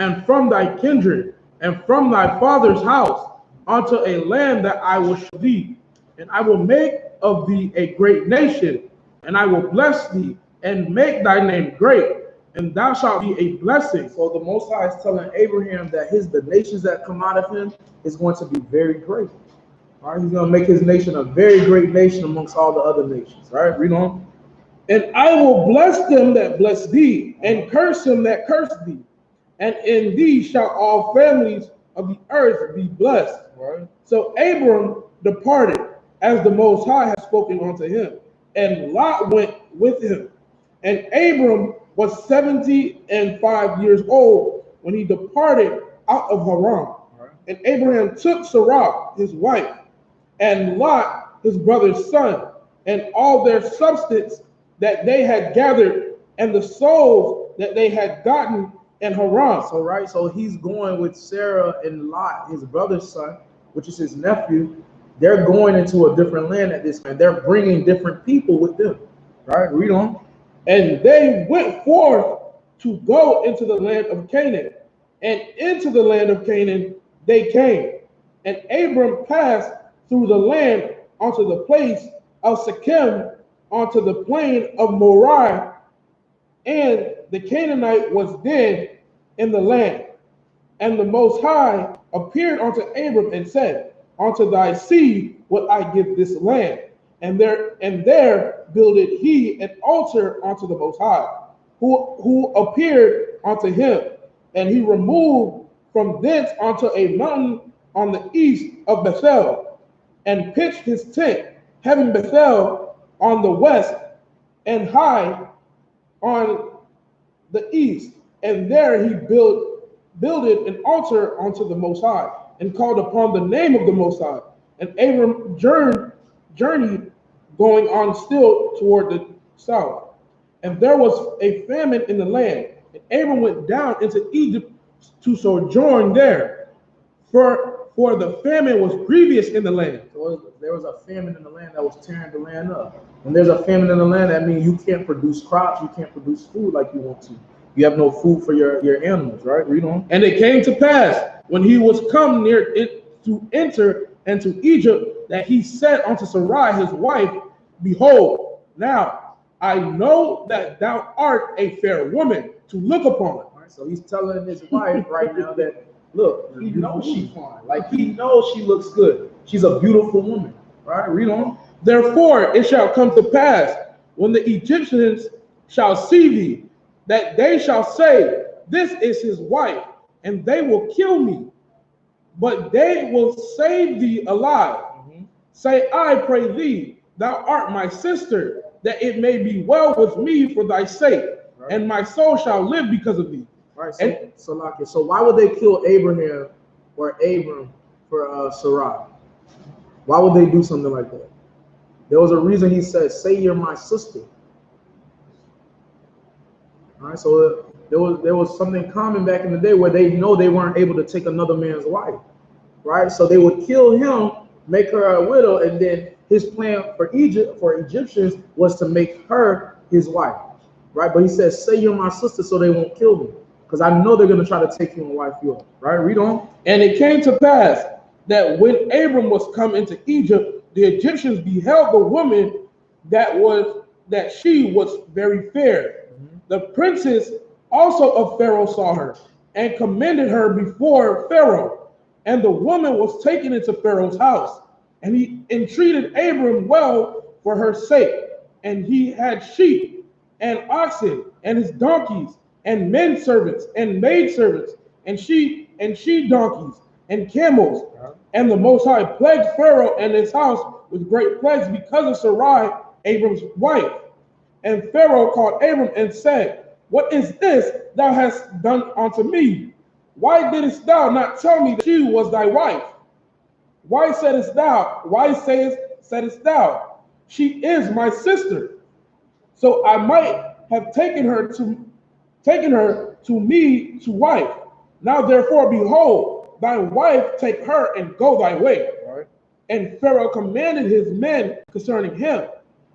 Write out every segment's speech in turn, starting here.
and from thy kindred, and from thy father's house, unto a land that I will show thee. And I will make of thee a great nation, and I will bless thee, and make thy name great, and thou shalt be a blessing. So the Most High is telling Abraham that the nations that come out of him is going to be very great. All right, he's going to make his nation a very great nation amongst all the other nations. All right, read on. And I will bless them that bless thee, and curse him that curse thee. And in thee shall all families of the earth be blessed. Right. So Abram departed, as the Most High had spoken unto him, and Lot went with him. And Abram was 75 years old when he departed out of Haran. Right. And Abraham took Sarah, his wife, and Lot, his brother's son, and all their substance that they had gathered, and the souls that they had gotten in Haran. So he's going with Sarah and Lot, his brother's son, which is his nephew. They're going into a different land at this time. They're bringing different people with them. Right? Read on. And they went forth to go into the land of Canaan. And into the land of Canaan they came. And Abram passed through the land unto the place of Shechem, onto the plain of Moriah, and the Canaanite was then in the land. And the Most High appeared unto Abram and said, unto thy seed will I give this land. And there builded he an altar unto the Most High, who appeared unto him. And he removed from thence unto a mountain on the east of Bethel, and pitched his tent, having Bethel on the west and Hai on the east. And there he builded an altar unto the Most High, and called upon the name of the Most High. And Abram journeyed, going on still toward the south. And there was a famine in the land, and Abram went down into Egypt to sojourn there, for the famine was grievous in the land. So there was a famine in the land that was tearing the land up. When there's a famine in the land, that means you can't produce crops, you can't produce food like you want to. You have no food for your animals, right? Read on. And it came to pass, when he was come near it to enter into Egypt, that he said unto Sarai his wife, behold, now I know that thou art a fair woman to look upon. Right, so he's telling his wife right now that, look, he knows she's fine. Like, he knows she looks good. She's a beautiful woman. Right? Read on. Therefore it shall come to pass, when the Egyptians shall see thee, that they shall say, this is his wife, and they will kill me. But they will save thee alive. Say, I pray thee, thou art my sister, that it may be well with me for thy sake, right, and my soul shall live because of thee. Right. So why would they kill Abraham or Abram for Sarai? Why would they do something like that? There was a reason he said, say you're my sister. All right, so there was something common back in the day where they know they weren't able to take another man's wife, right? So they would kill him, make her a widow, and then his plan for Egyptians was to make her his wife, right? But he says, say you're my sister so they won't kill me, because I know they're going to try to take you and wife you up, right? Read on. And it came to pass that when Abram was come into Egypt, the Egyptians beheld the woman that she was very fair. The princes also of Pharaoh saw her, and commended her before Pharaoh. And the woman was taken into Pharaoh's house, and he entreated Abram well for her sake. And he had sheep and oxen, and his donkeys, and men servants, and maid servants, and she donkeys, and camels. And the Most High plagued Pharaoh and his house with great plagues because of Sarai, Abram's wife. And Pharaoh called Abram and said, what is this thou hast done unto me? Why didst thou not tell me that she was thy wife? Why saidst thou, she is my sister? So I might have taken her to me to wife. Now therefore, behold, thy wife, take her and go thy way. Right. And Pharaoh commanded his men concerning him,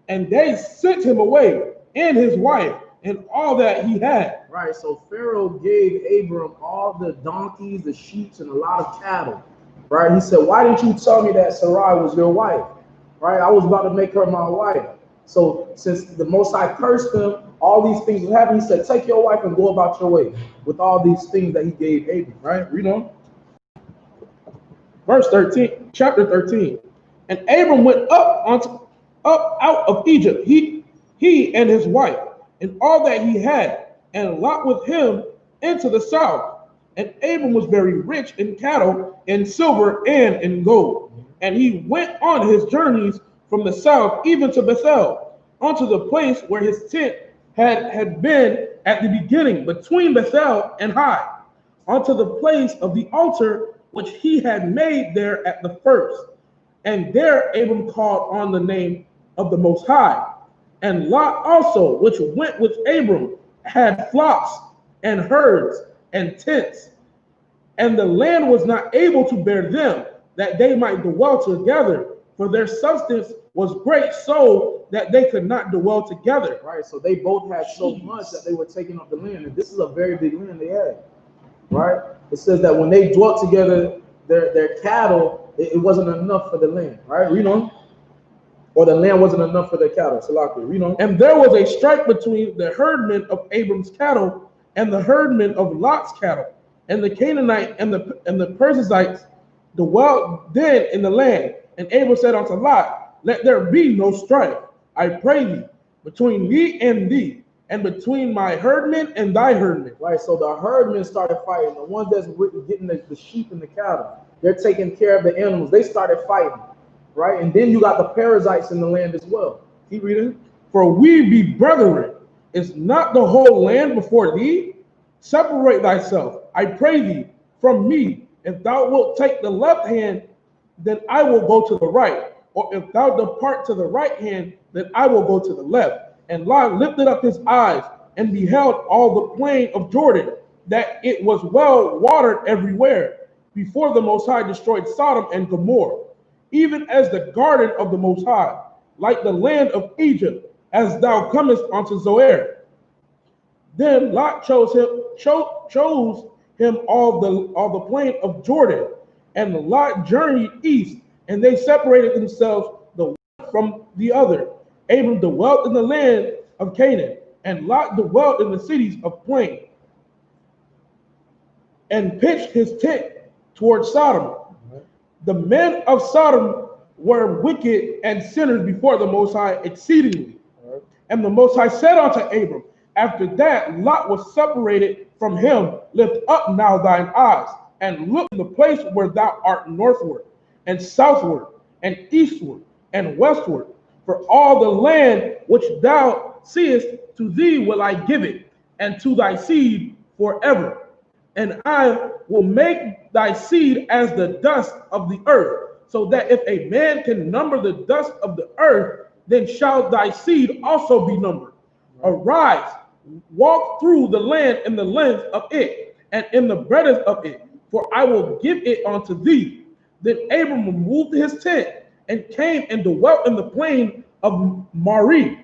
and they sent him away and his wife, and all that he had. Right, so Pharaoh gave Abram all the donkeys, the sheep, and a lot of cattle. Right, he said, "Why didn't you tell me that Sarai was your wife?" Right, I was about to make her my wife. So since the Most High cursed him, all these things was happening. He said, "Take your wife and go about your way," with all these things that he gave Abram. Right, read on. Verse 13, chapter 13. And Abram went up out of Egypt, he and his wife, and all that he had, and Lot with him into the south. And Abram was very rich in cattle, in silver, and in gold. And he went on his journeys from the south even to Bethel, unto the place where his tent had been at the beginning, between Bethel and Hai, unto the place of the altar which he had made there at the first. And there Abram called on the name of the Most High. And Lot also, which went with Abram, had flocks and herds and tents. And the land was not able to bear them, that they might dwell together, for their substance was great, so that they could not dwell together. Right, so they both had so much that they were taking up the land. And this is a very big land they had. Right? It says that when they dwelt together, their cattle, it wasn't enough for the land. Right? You know? Or the land wasn't enough for their cattle. So, you know? And there was a strife between the herdmen of Abram's cattle and the herdmen of Lot's cattle. And the Canaanite and the Perizzites dwelt then in the land. And Abram said unto Lot, Let there be no strife, I pray thee, between me and thee, and between my herdmen and thy herdmen. Right, so the herdmen started fighting. The ones that's getting the sheep and the cattle, they're taking care of the animals. They started fighting, right? And then you got the Perizzites in the land as well. Keep reading. For we be brethren. Is not the whole land before thee? Separate thyself, I pray thee, from me. If thou wilt take the left hand, then I will go to the right. Or if thou depart to the right hand, then I will go to the left. And Lot lifted up his eyes and beheld all the plain of Jordan, that it was well watered everywhere, before the Most High destroyed Sodom and Gomorrah, even as the garden of the Most High, like the land of Egypt, as thou comest unto Zoar. Then Lot chose him all the plain of Jordan, and Lot journeyed east, and they separated themselves the one from the other. Abram dwelt in the land of Canaan, and Lot dwelt in the cities of plain, and pitched his tent toward Sodom. The men of Sodom were wicked and sinners before the Most High exceedingly. And the Most High said unto Abram, after that Lot was separated from him, lift up now thine eyes, and look in the place where thou art northward, and southward, and eastward, and westward. For all the land which thou seest, to thee will I give it, and to thy seed forever. And I will make thy seed as the dust of the earth, so that if a man can number the dust of the earth, then shall thy seed also be numbered. Arise, walk through the land in the length of it, and in the breadth of it, for I will give it unto thee. Then Abram removed his tent, and came and dwelt in the plain of Mamre,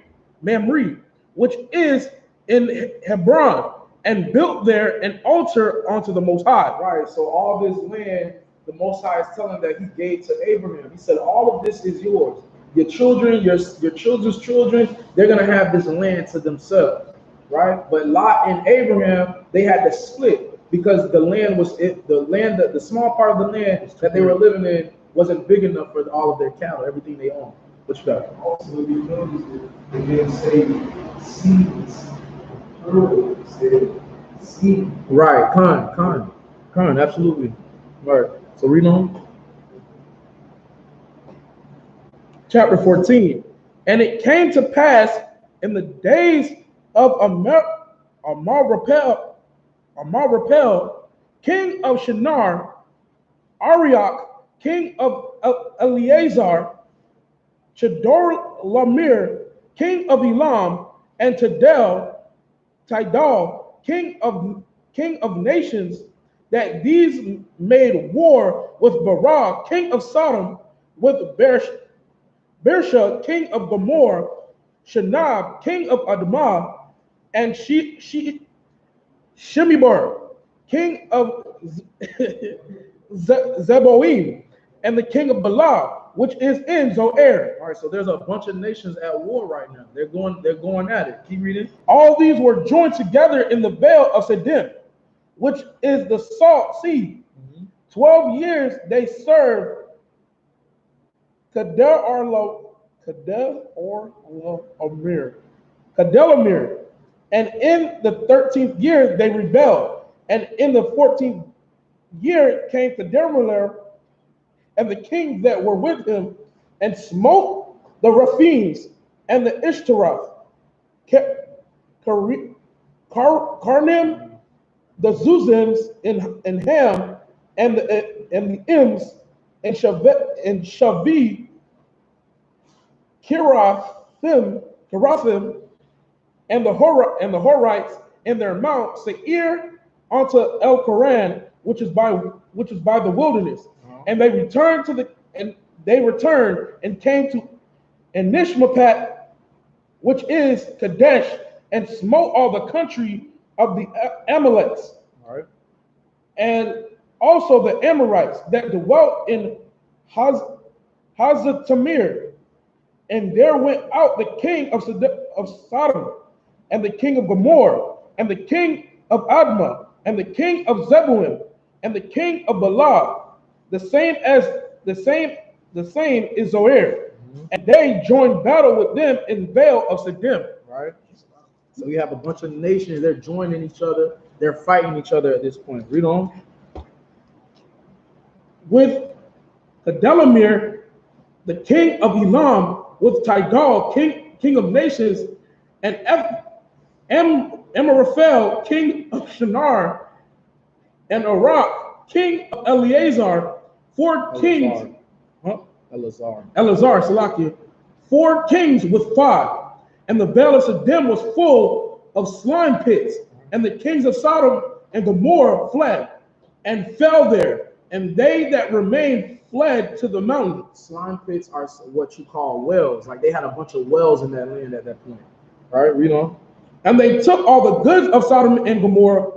which is in Hebron, and built there an altar unto the Most High. Right, so all this land, the Most High is telling that he gave to Abraham. He said, all of this is yours. Your children, your children's children, they're going to have this land to themselves, right? But Lot and Abraham, they had to split, because the land was, the small part of the land that they were living in wasn't big enough for all of their cattle, everything they owned. What you got? Also, you notice that they didn't say seeds. Plural, it said seed. Right, Khan, absolutely. Right. So read on. Chapter 14. And it came to pass in the days of Amarapel, king of Shinar, Arioch, king of Eleazar, Chedorlaomer, king of Elam, and Tidal, king of nations, that these made war with Barak, king of Sodom, with Bersha, king of Gomorrah, Shinab, king of Admah, and Shemibar, king of Zeboim, and the king of Bala, which is in Zoar. All right, so there's a bunch of nations at war right now. They're going at it. Keep reading. All these were joined together in the vale of Siddim, which is the salt sea. 12 years they served Kedelamir, and in the 13th year they rebelled, and in the 14th year came Kedelamir and the kings that were with him, and smote the Raphims and the Ishtaroth, Karnim, the Zuzims in Ham, and the Ims, and Shavi, Kirathim, and the Horites in their mount Seir unto El Koran, which is by the wilderness. And they returned and came to Nishmapat, which is Kadesh, and smote all the country of the Amalekites. All right. And also the Amorites that dwelt in Hazatamir. And there went out the king of Sodom, and the king of Gomorrah, and the king of Admah, and the king of Zebulun, and the king of Bala. The same is Zoar. And they joined battle with them in Vale of Siddim. Right. So we have a bunch of nations. They're joining each other. They're fighting each other at this point. Read on. With Kedelamir, the king of Elam, with Tidal, king of nations, and Amraphel, king of Shinar, and Arak, king of Eleazar, kings. Eleazar, Salakia, 4 kings with 5. And the vale of Siddim was full of slime pits, and the kings of Sodom and Gomorrah fled and fell there, and they that remained fled to the mountain. Slime pits are what you call wells. Like they had a bunch of wells in that land at that point. All right, read on. And they took all the goods of Sodom and Gomorrah,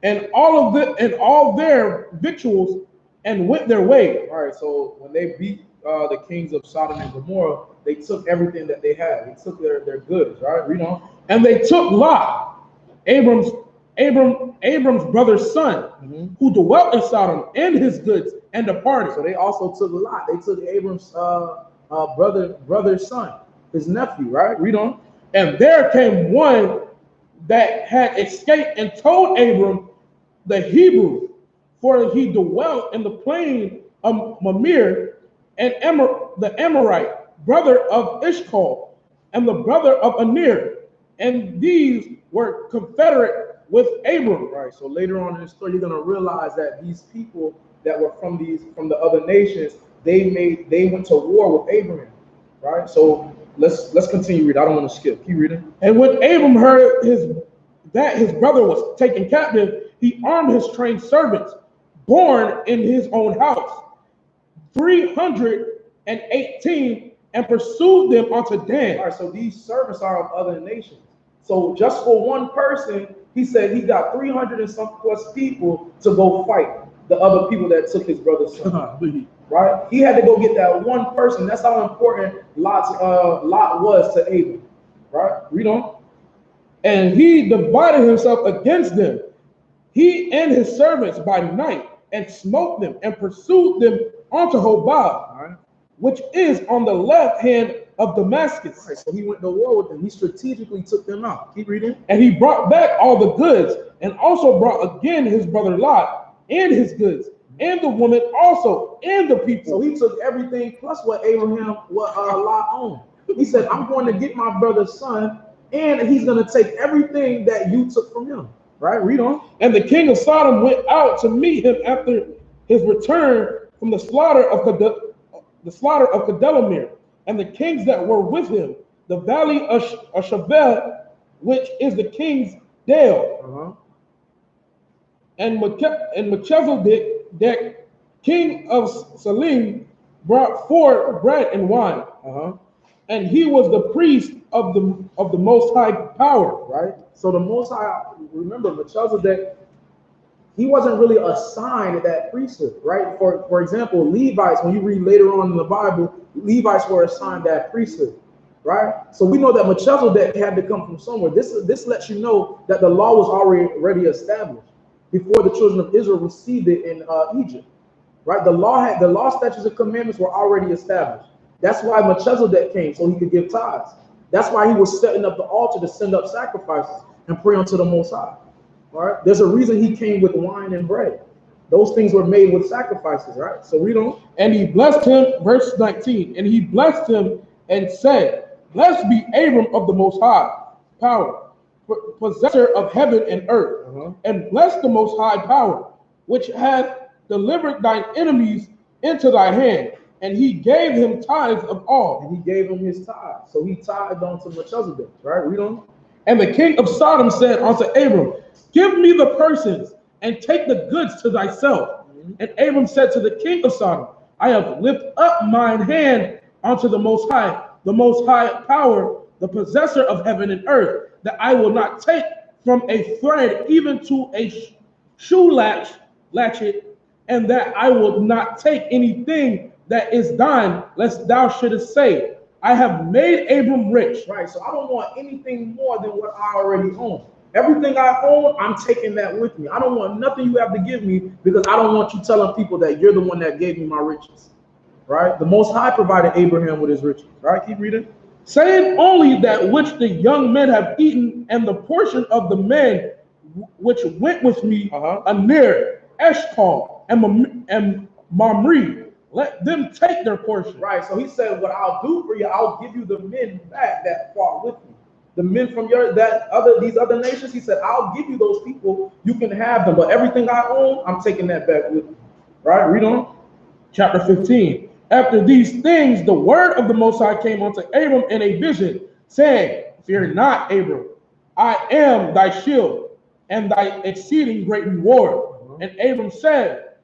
and all their victuals, and went their way. All right, so when they beat the kings of Sodom and Gomorrah, they took everything that they had. They took their goods. Right, read on. And they took Lot, Abram's brother's son, who dwelt in Sodom, and his goods, and departed. So they also took Lot. They took Abram's brother's son, his nephew. Right, read on. And there came one that had escaped and told Abram the Hebrew, for he dwelt in the plain of Mamre, and the Amorite, brother of Ishkol, and the brother of Anir, and these were confederate with Abram. Right. So later on in the story, you're gonna realize that these people that were from the other nations, they went to war with Abraham. Right. So let's continue reading. I don't want to skip. Keep reading. And when Abram heard that his brother was taken captive, he armed his trained servants, born in his own house, 318, and pursued them unto Dan. All right, so these servants are of other nations. So just for one person, he said he got 300 and some plus people to go fight the other people that took his brother's son. Right? He had to go get that one person. That's how important Lot was to Abram. Right? Read on. And he divided himself against them, he and his servants by night, and smote them and pursued them unto Hobah, right, which is on the left hand of Damascus. Right, so he went to war with them. He strategically took them out. Keep reading. And he brought back all the goods, and also brought again his brother Lot and his goods, and the woman also, and the people. So he took everything plus what Lot owned. He said, I'm going to get my brother's son, and he's going to take everything that you took from him. Right, read on. And the king of Sodom went out to meet him after his return from the slaughter of Kedelamir, and the kings that were with him, the valley of Shavel, which is the king's dale. And Melchizedek, king of Salim, brought forth bread and wine. and he was the priest of the Most High power. Right? So the Most High, remember, Melchizedek, he wasn't really assigned that priesthood, right? For example, Levites, when you read later on in the Bible, Levites were assigned that priesthood, right? So we know that Melchizedek had to come from somewhere. This lets you know that the law was already established before the children of Israel received it in Egypt, right? The law, statutes, and commandments were already established. That's why Melchizedek came, so he could give tithes. That's why he was setting up the altar to send up sacrifices and pray unto the Most High. All right. There's a reason he came with wine and bread. Those things were made with sacrifices, right? So we don't. And he blessed him, verse 19, and he blessed him and said, Blessed be Abram of the Most High power, possessor of heaven and earth, and bless the Most High power, which hath delivered thine enemies into thy hand. And he gave him tithes of all. And he gave him his tithe. So he tithed unto Melchizedek, right? We don't. And the king of Sodom said unto Abram, Give me the persons and take the goods to thyself. And Abram said to the king of Sodom, I have lifted up mine hand unto the Most High power, the possessor of heaven and earth, that I will not take from a thread even to a shoe latchet, and that I will not take anything that is thine, lest thou shouldest say, I have made Abram rich. Right, so I don't want anything more than what I already own. Everything I own, I'm taking that with me. I don't want nothing you have to give me, because I don't want you telling people that you're the one that gave me my riches. Right? The Most High provided Abraham with his riches. Right? Keep reading. Saying only that which the young men have eaten, and the portion of the men which went with me, Anir, Eshcol, and Mamre, let them take their portion. Right. So he said, what I'll do for you, I'll give you the men back that fought with me. The men from these other nations, he said, I'll give you those people. You can have them, but everything I own, I'm taking that back with me. Right? Read on. Chapter 15. After these things, the word of the Most High came unto Abram in a vision, saying, Fear not, Abram, I am thy shield and thy exceeding great reward. And Abram said,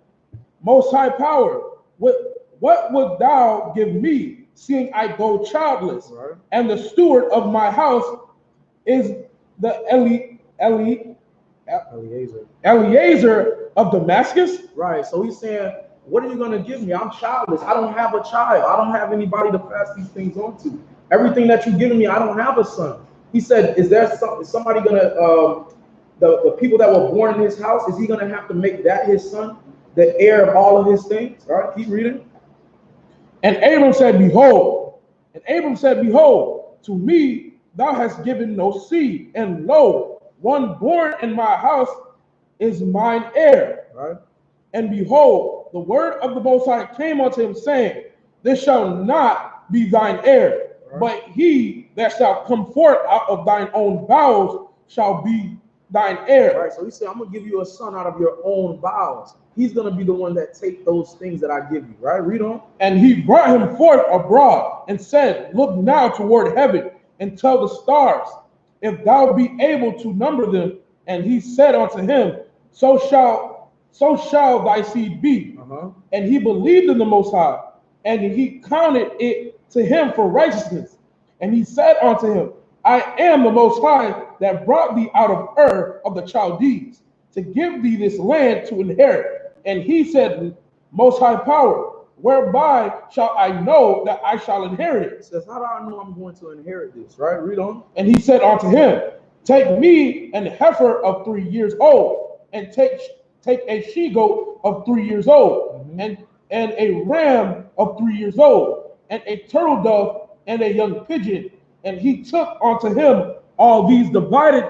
Most High power, what would thou give me, seeing I go childless? Right. And the steward of my house is the Eliezer of Damascus. Right. So he's saying, what are you going to give me? I'm childless. I don't have a child. I don't have anybody to pass these things on to. Everything that you're giving me, I don't have a son. He said, is somebody going to, the people that were born in his house, is he going to have to make that his son, the heir of all of his things? All right, keep reading. And Abram said, Behold, to me thou hast given no seed, and lo, one born in my house is mine heir. Right. And behold, the word of the Most High came unto him, saying, This shall not be thine heir, but he that shall come forth out of thine own bowels shall be thine heir. Right. So he said, I'm going to give you a son out of your own bowels. He's going to be the one that take those things that I give you. Right. Read on. And he brought him forth abroad and said, Look now toward heaven and tell the stars, if thou be able to number them. And he said unto him, So shall thy seed be. And he believed in the Most High, and he counted it to him for righteousness. And he said unto him, I am the Most High that brought thee out of Ur of the Chaldees, to give thee this land to inherit. And he said, Most High power, whereby shall I know that I shall inherit it? He says, how do I know I'm going to inherit this? Right? Read on. And he said unto him, Take me an heifer of 3 years old, and take a she-goat of 3 years old, and a ram of 3 years old, and a turtle dove, and a young pigeon. And he took unto him all these divided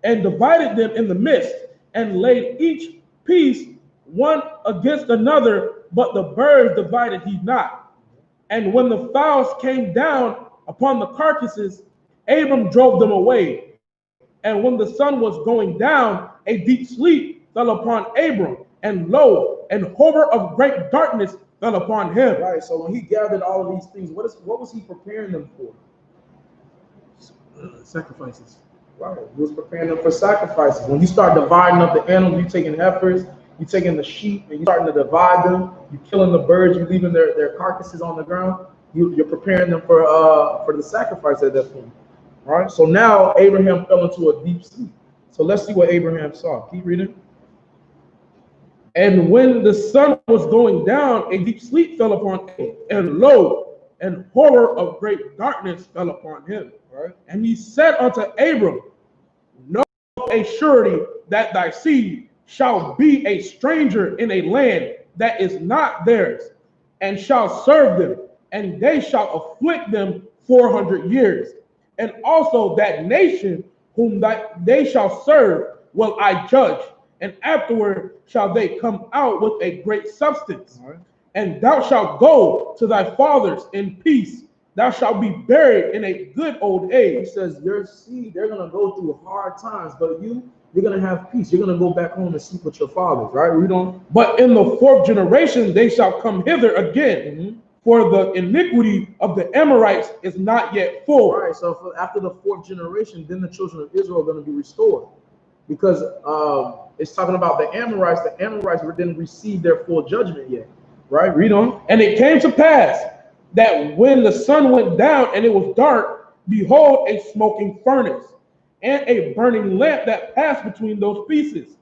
them in the midst, and laid each piece one against another, but the birds divided he not. And when the fowls came down upon the carcasses, Abram drove them away. And when the sun was going down, a deep sleep fell upon Abram, and lo, an horror of great darkness fell upon him. Right. So when he gathered all of these things, what was he preparing them for? Sacrifices. Right. He was preparing them for sacrifices. When you start dividing up the animals, you taking heifers, you taking the sheep, and you starting to divide them. You killing the birds, you leaving their carcasses on the ground. You're preparing them for the sacrifice at that point. Right? So now Abraham fell into a deep sleep. So let's see what Abraham saw. Keep reading. And when the sun was going down, a deep sleep fell upon him, and lo, and horror of great darkness fell upon him. Right? And he said unto Abram, know of a surety that thy seed shall be a stranger in a land that is not theirs, and shall serve them, and they shall afflict them 400 years. And also that nation whom they shall serve will I judge, and afterward shall they come out with a great substance. Right. And thou shalt go to thy fathers in peace. Thou shalt be buried in a good old He age. says, your seed, they're going to go through hard times, but you're going to have peace. You're going to go back home and sleep with your fathers, right? Read on. But in the fourth generation they shall come hither again, for the iniquity of the Amorites is not yet full. All right, so after the fourth generation, then the children of Israel are going to be restored. Because it's talking about the Amorites. The Amorites didn't receive their full judgment yet, right? Read on. And it came to pass that when the sun went down and it was dark, behold, a smoking furnace and a burning lamp that passed between those pieces.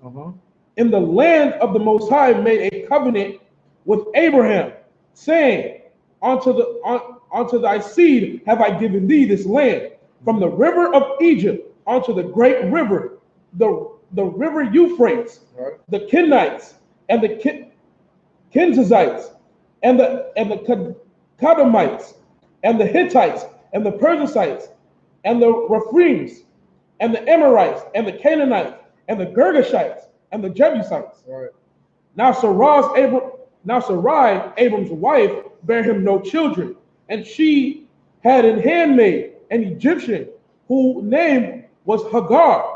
In the land of the Most High made a covenant with Abraham, saying, unto thy seed have I given thee this land, from the river of Egypt unto the great river, the river Euphrates, Right. the Kenites, and the Kenizzites, and the Kadamites, and the Hittites, and the Perizzites, and the Rephaims, and the Amorites, and the Canaanites, and the Girgashites, and the Jebusites. Right. Now Sarai, Abram's wife, bare him no children, and she had an handmaid, an Egyptian, whose name was Hagar.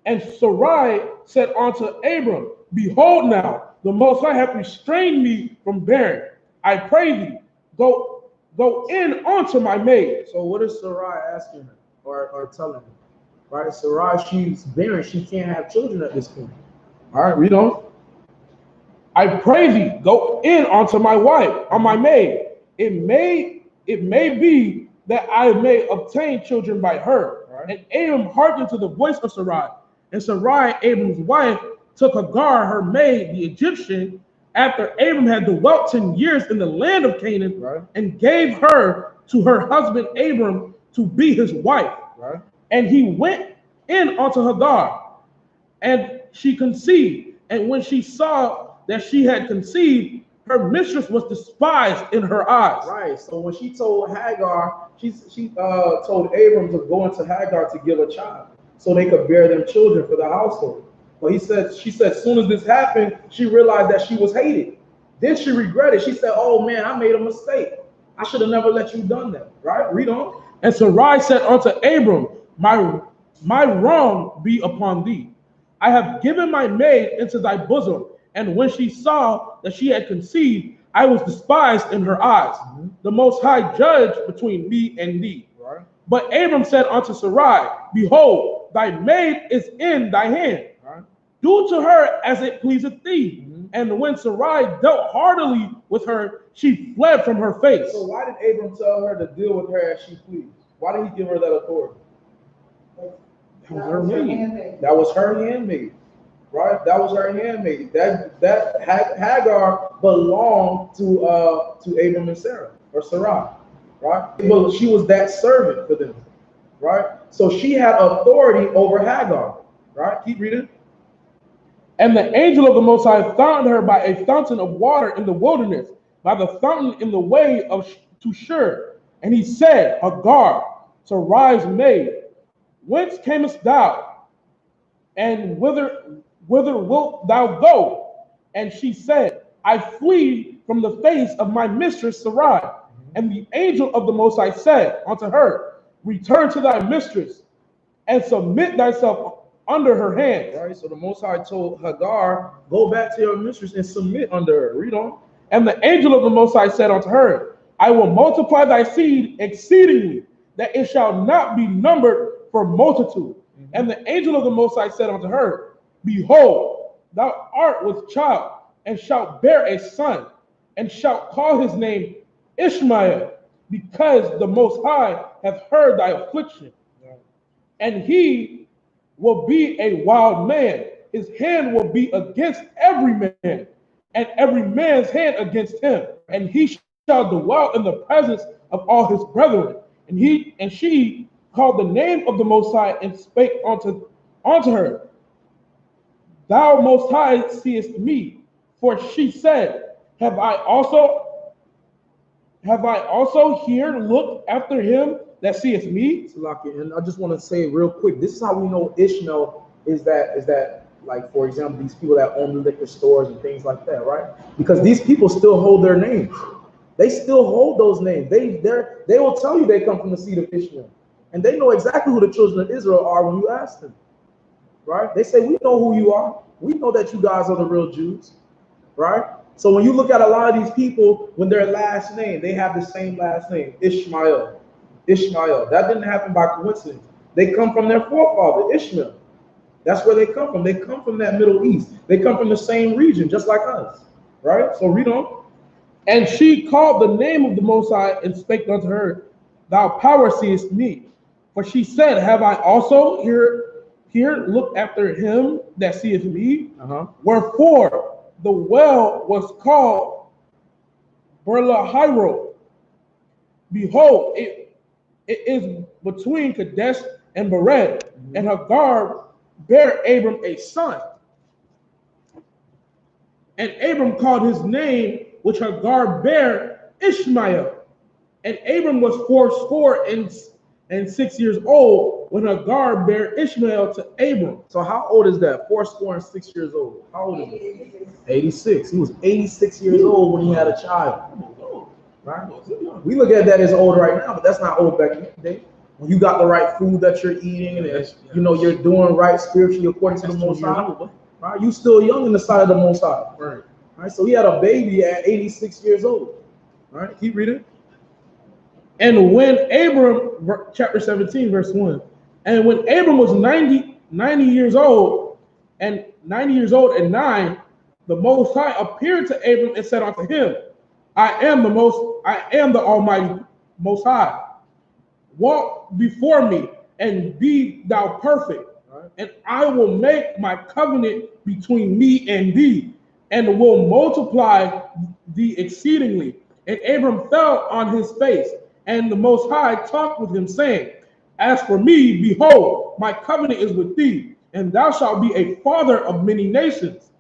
And Sarai said unto Abram, behold now, the Most High hath restrained me from bearing. I pray thee, go in unto my maid. So what is Sarai asking her or telling her? Right? Sarai, she's barren. She can't have children at this point. All right, read on. I pray thee, go in unto my wife, on my maid. It may be that I may obtain children by her. Right. And Abram hearkened to the voice of Sarai. And Sarai, Abram's wife, took Hagar, her maid, the Egyptian, after Abram had dwelt 10 years in the land of Canaan, Right. and gave her to her husband Abram to be his wife. Right. And he went in unto Hagar, and she conceived. And when she saw that she had conceived, her mistress was despised in her eyes. Right. So when she told Hagar, she told Abram to go into Hagar to give a child, so they could bear them children for the household. But she said, as soon as this happened, she realized that she was hated. Then she regretted. She said, oh man, I made a mistake. I should have never let you done that. Right? Read on. And Sarai said unto Abram, my wrong be upon thee. I have given my maid into thy bosom. And when she saw that she had conceived, I was despised in her eyes. The Most High judge between me and thee. Right. But Abram said unto Sarai, behold, thy maid is in thy hand. Right. Do to her as it pleaseth thee. And when Sarai dealt heartily with her, she fled from her face. So why did Abram tell her to deal with her as she pleased? Why did he give her that authority? That was her maid. That was her handmaid. Right? That was her handmaid. That Hagar belonged to Abram and Sarah, or Sarai. Right? But she was that servant for them. Right? So she had authority over Hagar. Right? Keep reading. And the angel of the Most High found her by a fountain of water in the wilderness, by the fountain in the way to Shur. And he said, Hagar, Sarai's maid, whence camest thou? And whither wilt thou go? And she said, I flee from the face of my mistress Sarai. And the angel of the Most High said unto her, return to thy mistress, and submit thyself under her hand. Right. So the Most High told Hagar, go back to your mistress and submit under her. Read on. And the angel of the Most High said unto her, I will multiply thy seed exceedingly, that it shall not be numbered for multitude. And the angel of the Most High said unto her, behold, thou art with child, and shalt bear a son, and shalt call his name Ishmael. because the Most High hath heard thy affliction. And he will be a wild man. His hand will be against every man, and every man's hand against him. And he shall dwell in the presence of all his brethren. And she called the name of the Most High and spake unto her, Thou Most High seest me. For she said, Have I also here looked after him that seeth me? And I just want to say real quick, this is how we know Ishmael is that like, for example, these people that own the liquor stores and things like that, right? Because these people still hold their names. They still hold those names. They will tell you they come from the seed of Ishmael. And they know exactly who the children of Israel are when you ask them, right? They say, we know who you are. We know that you guys are the real Jews, right? So when you look at a lot of these people, when their last name, they have the same last name, Ishmael. Ishmael. That didn't happen by coincidence. They come from their forefather, Ishmael. That's where they come from. They come from that Middle East. They come from the same region, just like us, right? So read on. And she called the name of the Most High and spake unto her, Thou power seest me. For she said, Have I also here looked after him that seeth me? Wherefore the well was called Berlahiro. Behold, it is between Kadesh and Bered, and Hagar bare Abram a son. And Abram called his name, which Hagar bare, Ishmael. And Abram was fourscore and 6 years old when Hagar bare Ishmael to Abram. So how old is that? Fourscore and 6 years old. How old is he? 86. He was 86 years old when he had a child. Right? We look at that as old right now, but that's not old back in the day. When you got the right food that you're eating and you're doing right spiritually according to the Most High, right? You still young in the sight of the Most High. Right? So he had a baby at 86 years old. Right? Keep reading. And when Abram, chapter 17, verse 1, and when Abram was 90 years old, and 9, the Most High appeared to Abram and said unto him, I am the Almighty Most High. Walk before me and be thou perfect, and I will make my covenant between me and thee, and will multiply thee exceedingly. And Abram fell on his face, and the Most High talked with him, saying, As for me, behold, my covenant is with thee, and thou shalt be a father of many nations.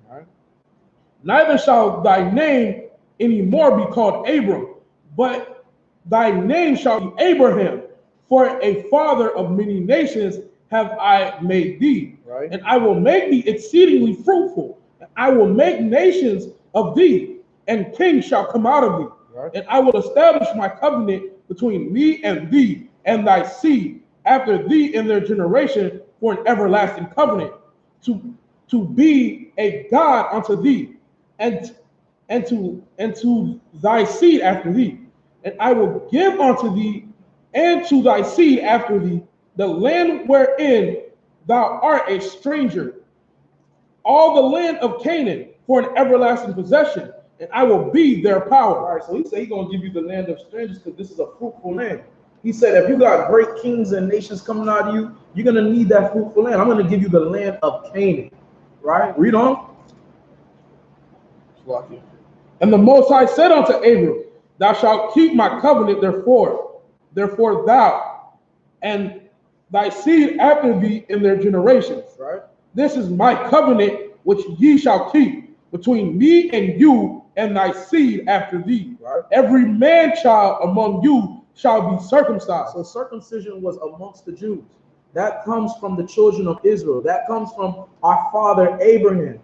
Neither shall thy name any more be called Abram, but thy name shall be Abraham, for a father of many nations have I made thee. And I will make thee exceedingly fruitful, and I will make nations of thee, and kings shall come out of thee. And I will establish my covenant between me and thee, and thy seed after thee in their generation, for an everlasting covenant, to be a God unto thee, and to thy seed after thee. And I will give unto thee and to thy seed after thee the land wherein thou art a stranger, all the land of Canaan, for an everlasting possession, and I will be their power. All right, so he said he's going to give you the land of strangers because this is a fruitful land. He said, if you got great kings and nations coming out of you, you're going to need that fruitful land. I'm going to give you the land of Canaan. Right? Read on. And the Most High said unto Abram, Thou shalt keep my covenant, therefore thou and thy seed after thee in their generations. Right? This is my covenant which ye shall keep between me and you and thy seed after thee. Right? Every man child among you shall be circumcised. So circumcision was amongst the Jews. That comes from the children of Israel. That comes from our father Abraham.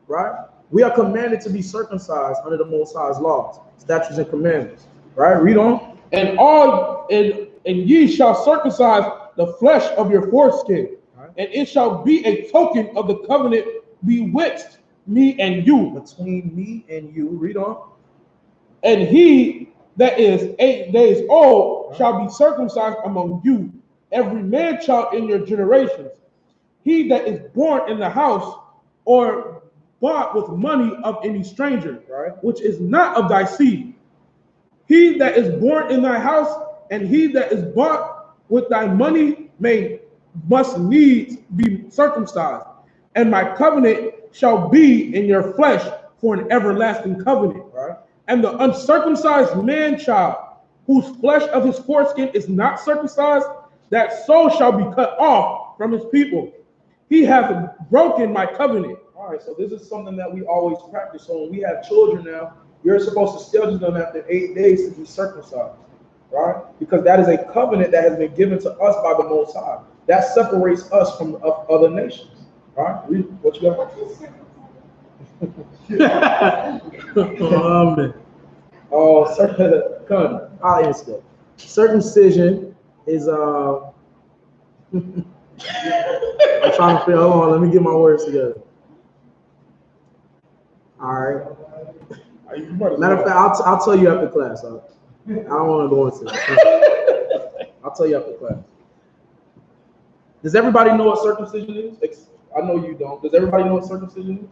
Right? We are commanded to be circumcised under the Most High's laws, statutes, and commandments. Right? Read on. And ye shall circumcise the flesh of your foreskin, and it shall be a token of the covenant betwixt me and you. Between me and you. Read on. And he that is 8 days old shall be circumcised among you, every man child in your generations. He that is born in the house or bought with money of any stranger, which is not of thy seed. He that is born in thy house, and he that is bought with thy money must needs be circumcised. And my covenant shall be in your flesh for an everlasting covenant. Right. And the uncircumcised man child, whose flesh of his foreskin is not circumcised, that soul shall be cut off from his people. He hath broken my covenant. All right, so this is something that we always practice. So when we have children now, you're supposed to schedule them after 8 days to be circumcised, right? Because that is a covenant that has been given to us by the Most High. That separates us from other nations, right? Read what you got. Come, I'll answer that. Circumcision is I'm trying to figure. Hold on, let me get my words together. All right. Matter of fact, I'll tell you after class. I don't want to go into it. I'll tell you after class. Does everybody know what circumcision is? I know you don't. Does everybody know what circumcision is?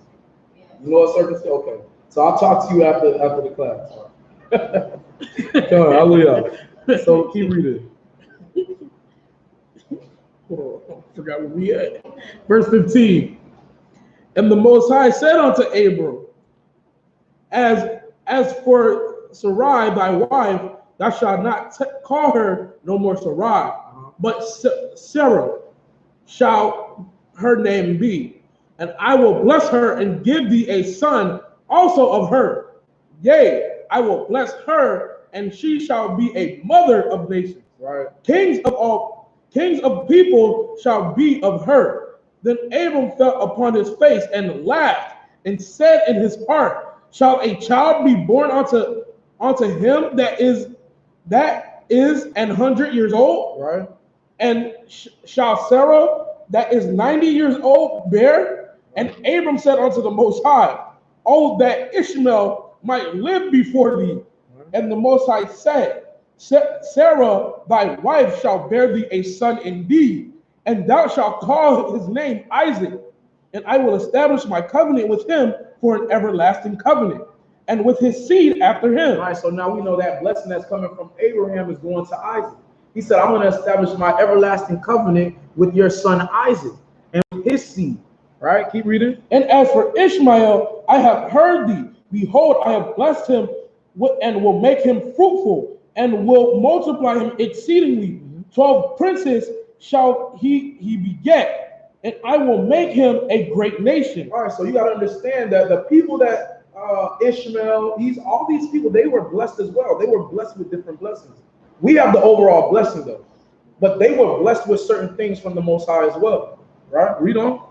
Yes. You know what circumcision? Okay. So I'll talk to you after the class. Come on, hallelujah. So keep reading. Oh, I forgot where we at. Verse 15. And the Most High said unto Abram, As for Sarai thy wife, thou shalt not call her no more Sarai, but Sarah shall her name be. And I will bless her and give thee a son also of her. Yea, I will bless her, and she shall be a mother of nations. Right. Kings of people shall be of her. Then Abram fell upon his face and laughed, and said in his heart, shall a child be born unto him that is 100 years old? Right. And shall Sarah that is 90 years old bear? And Abram said unto the Most High, oh, that Ishmael might live before thee. And the Most High said, Sarah thy wife shall bear thee a son indeed, and thou shalt call his name Isaac. And I will establish my covenant with him for an everlasting covenant, and with his seed after him. All right, so now we know that blessing that's coming from Abraham is going to Isaac. He said, I'm going to establish my everlasting covenant with your son Isaac and with his seed. Right? Keep reading. And as for Ishmael, I have heard thee. Behold, I have blessed him and will make him fruitful and will multiply him exceedingly. 12 princes shall he beget, and I will make him a great nation. All right, so you got to understand that the people that Ishmael, all these people, they were blessed as well. They were blessed with different blessings. We have the overall blessing though, but they were blessed with certain things from the Most High as well. Right? Read on.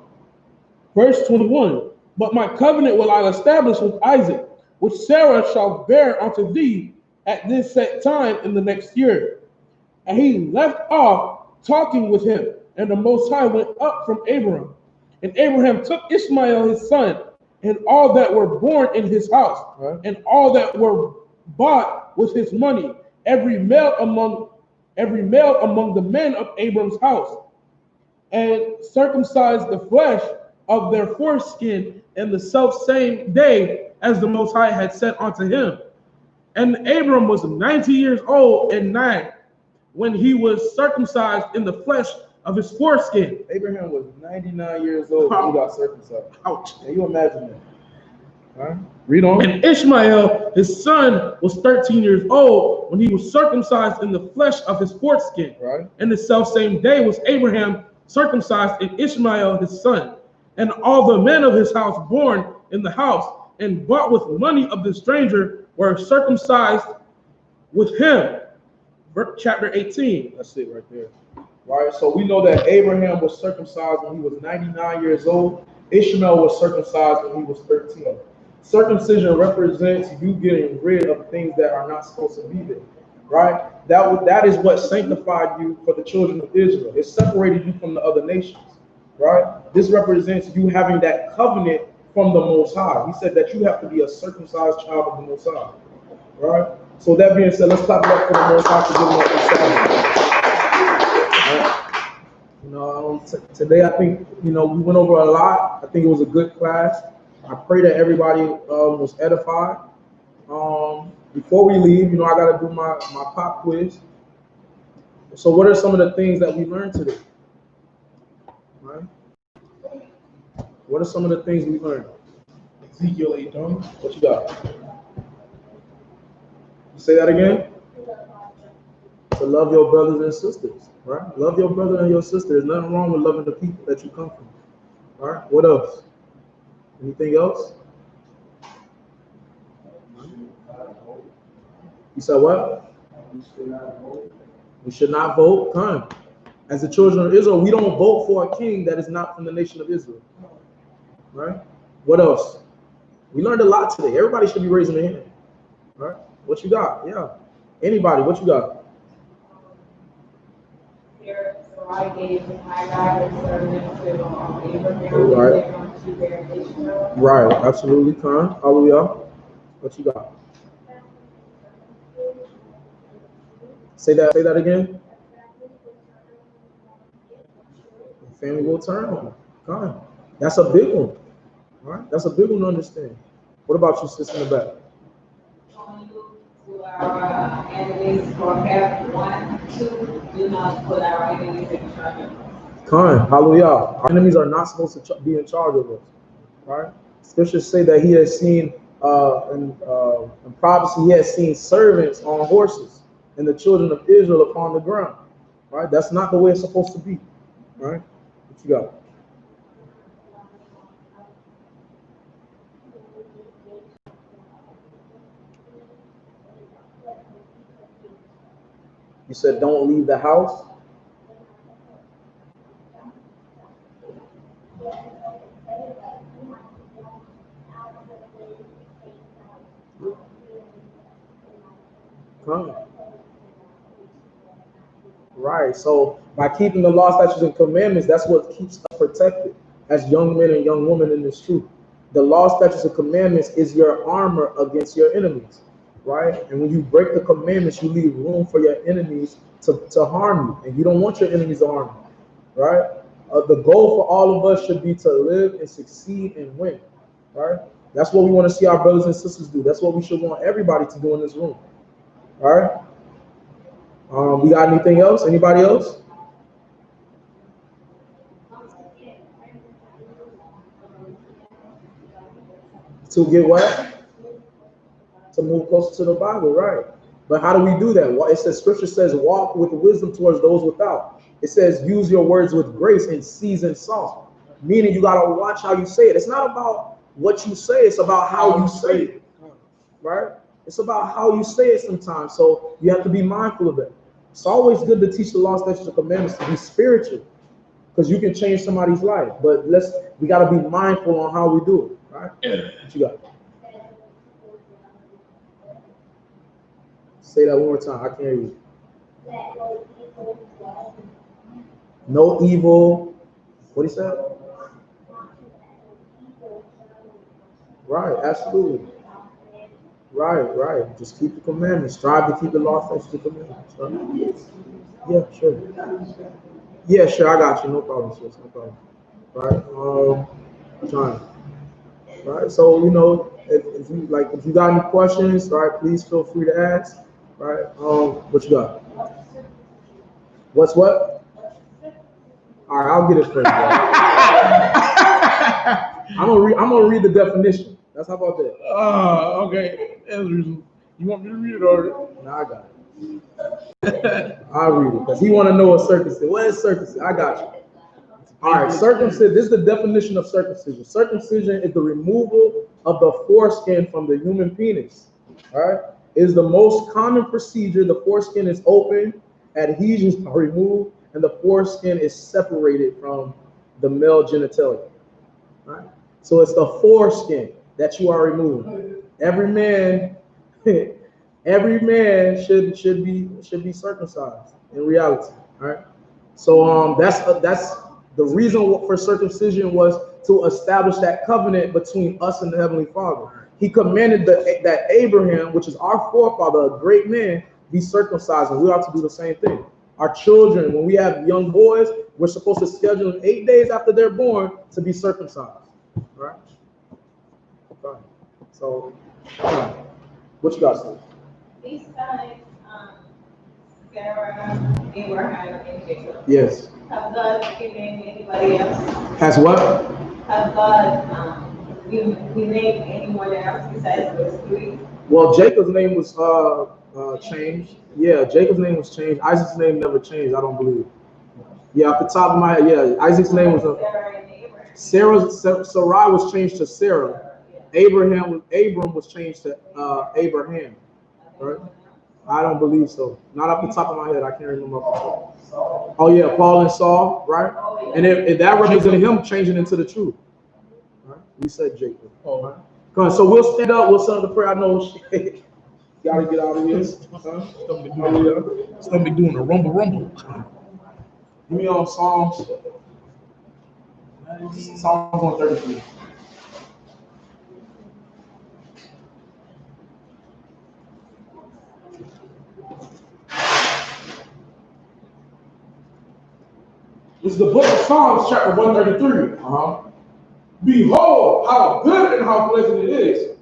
Verse 21. But my covenant will I establish with Isaac, which Sarah shall bear unto thee at this set time in the next year. And he left off talking with him, and the Most High went up from Abraham. And Abraham took Ishmael his son, and all that were born in his house, right, and all that were bought with his money, every male among the men of Abram's house, and circumcised the flesh of their foreskin in the self same day as the Most High had said unto him. And Abram was 90 years old and 9 when he was circumcised in the flesh of his foreskin. Abraham was 99 years old when he got circumcised. Ouch. Can you imagine that? Right? Read on. And Ishmael, his son, was 13 years old when he was circumcised in the flesh of his foreskin. Right. And the self same day was Abraham circumcised in Ishmael, his son. And all the men of his house born in the house and bought with money of the stranger were circumcised with him. Chapter 18. That's it right there. Right. So we know that Abraham was circumcised when he was 99 years old. Ishmael was circumcised when he was 13. Circumcision represents you getting rid of things that are not supposed to be there, right? That is what sanctified you for the children of Israel. It separated you from the other nations, right? This represents you having that covenant from the Most High. He said that you have to be a circumcised child of the Most High, right? So that being said, let's clap it up for the Most High for giving us this Sabbath. Today I think we went over a lot. I think it was a good class. I pray that everybody was edified. Before we leave, I got to do my pop quiz. So what are some of the things that we learned today? Right? What are some of the things we learned? Ezekiel 8, What you got? Say that again. To love your brothers and sisters, right? Love your brother and your sister. There's nothing wrong with loving the people that you come from. All right. What else? Anything else? You said what? We should not vote. Come. As the children of Israel, we don't vote for a king that is not from the nation of Israel. Right? What else? We learned a lot today. Everybody should be raising their hand. Right? What you got? Yeah. Anybody, what you got? So I gave Hagar and servant to Abraham. Right. Absolutely. Come. Hallelujah. What you got? Say that again. Family will turn on them. Come. That's a big one. All right. That's a big one to understand. What about you, sister in the back? To our enemies for have 1, 2, do not put our enemies in charge of us. Come. Hallelujah. Our enemies are not supposed to be in charge of us. Right? Scriptures say that he has seen in prophecy, he has seen servants on horses and the children of Israel upon the ground. Right? That's not the way it's supposed to be. Right? What you got? You said don't leave the house. Come. Right. So by keeping the law, statutes, and commandments, that's what keeps us protected as young men and young women in this truth. The law, statutes, and commandments is your armor against your enemies. Right? And when you break the commandments, you leave room for your enemies to harm you. And you don't want your enemies to harm you. Right? The goal for all of us should be to live and succeed and win. Right? That's what we want to see our brothers and sisters do. That's what we should want everybody to do in this room. All right? We got anything else? Anybody else? To get what? To move closer to the Bible, right? But how do we do that? Well, it says, Scripture says, walk with wisdom towards those without. It says, use your words with grace and season salt. Meaning you got to watch how you say it. It's not about what you say, it's about how you say it. Right? It's about how you say it sometimes. So you have to be mindful of that. It's always good to teach the law, statutes, and commandments to be spiritual, because you can change somebody's life. But we got to be mindful on how we do it. Right? What you got? Say that one more time. I can't hear you. No evil. What he said? Right. Absolutely. Right. Just keep the commandments. Strive to keep the law, statutes, and commandments. Right? Yeah, sure. Yeah, sure. I got you. No problem, sis. No problem. Right. Time. Right. So if you got any questions, right, please feel free to ask. Right. What you got? What's what? All right, I'll get it for you. I'm gonna read the definition. That's how about that? Okay. You want me to read it or? No, I got it. I'll read it because he want to know what circumcision. What is circumcision? I got you. All right, circumcision. This is the definition of circumcision. Circumcision is the removal of the foreskin from the human penis. All right, it is the most common procedure. The foreskin is open, adhesions are removed, and the foreskin is separated from the male genitalia. All right, so it's the foreskin that you are removing. Every man should be circumcised in reality. All right, so that's the reason for circumcision was to establish that covenant between us and the Heavenly Father. He commanded that Abraham, which is our forefather, a great man, be circumcised, and we ought to do the same thing. Our children, when we have young boys, we're supposed to schedule them 8 days after they're born to be circumcised. Right? Okay. So, what you got, Steve? Besides Sarah, Abraham, and Jacob, Yes. have God given anybody else? Has what? Have God named anyone else besides those three? Well, Jacob's name was changed. Yeah, Jacob's name was changed. Isaac's name never changed, I don't believe. Yeah, off the top of my head, yeah. Isaac's name was Sarai was changed to Sarah. Abram was changed to Abraham. Right? I don't believe so. Not off the top of my head. I can't remember. Oh yeah, Paul and Saul, right? And if that represented him changing into the truth. Right? We said Jacob. Oh, right. Come on, so we'll stand up. We'll send the prayer. I know gotta get out of here. It's gonna be doing a rumble. Give me on Psalms 133. This is the book of Psalms, chapter 133. Behold, how good and how pleasant it is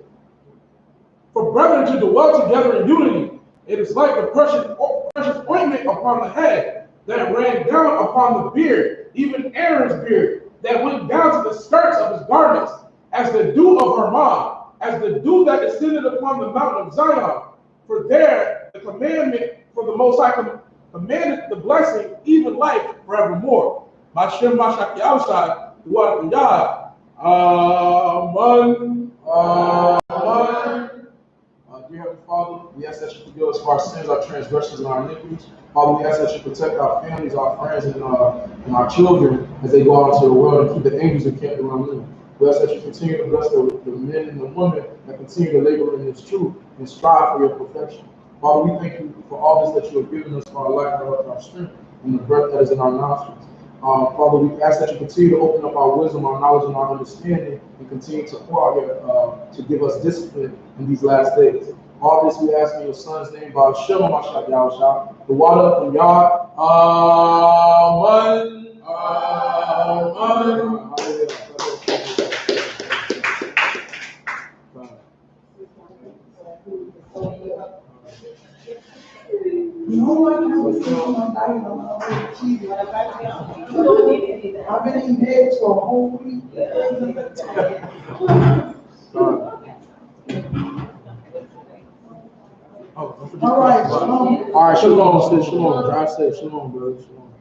for brethren to dwell together in unity. It is like the precious ointment upon the head that ran down upon the beard, even Aaron's beard, that went down to the skirts of his garments, as the dew of Hermon, as the dew that descended upon the mountain of Zion. For there the commandment for the Most High commanded the blessing, even life forevermore. Bashem Mashak Yahushai, Duat Yah. Amen. Amen. Dear Heavenly Father, we ask that you forgive us for our sins, our transgressions, and our iniquities. Father, we ask that you protect our families, our friends, and our children as they go out into the world and keep the angels encamped around them. We ask that you continue to bless the men and the women that continue to labor in this truth and strive for your perfection. Father, we thank you for all this that you have given us for our life, our strength, and the breath that is in our nostrils. Father, we ask that you continue to open up our wisdom, our knowledge, and our understanding, and continue to pour out to give us discipline in these last days. All this we ask in your Son's name, by Shalom Mashiach Yahushua, the water from Yah. Amen. Amen. No one has been on diet on I've been eating eggs for a whole week. All right, shalom. All right, shalom, sis, shalom. Drive safe, shalom, brother, shalom.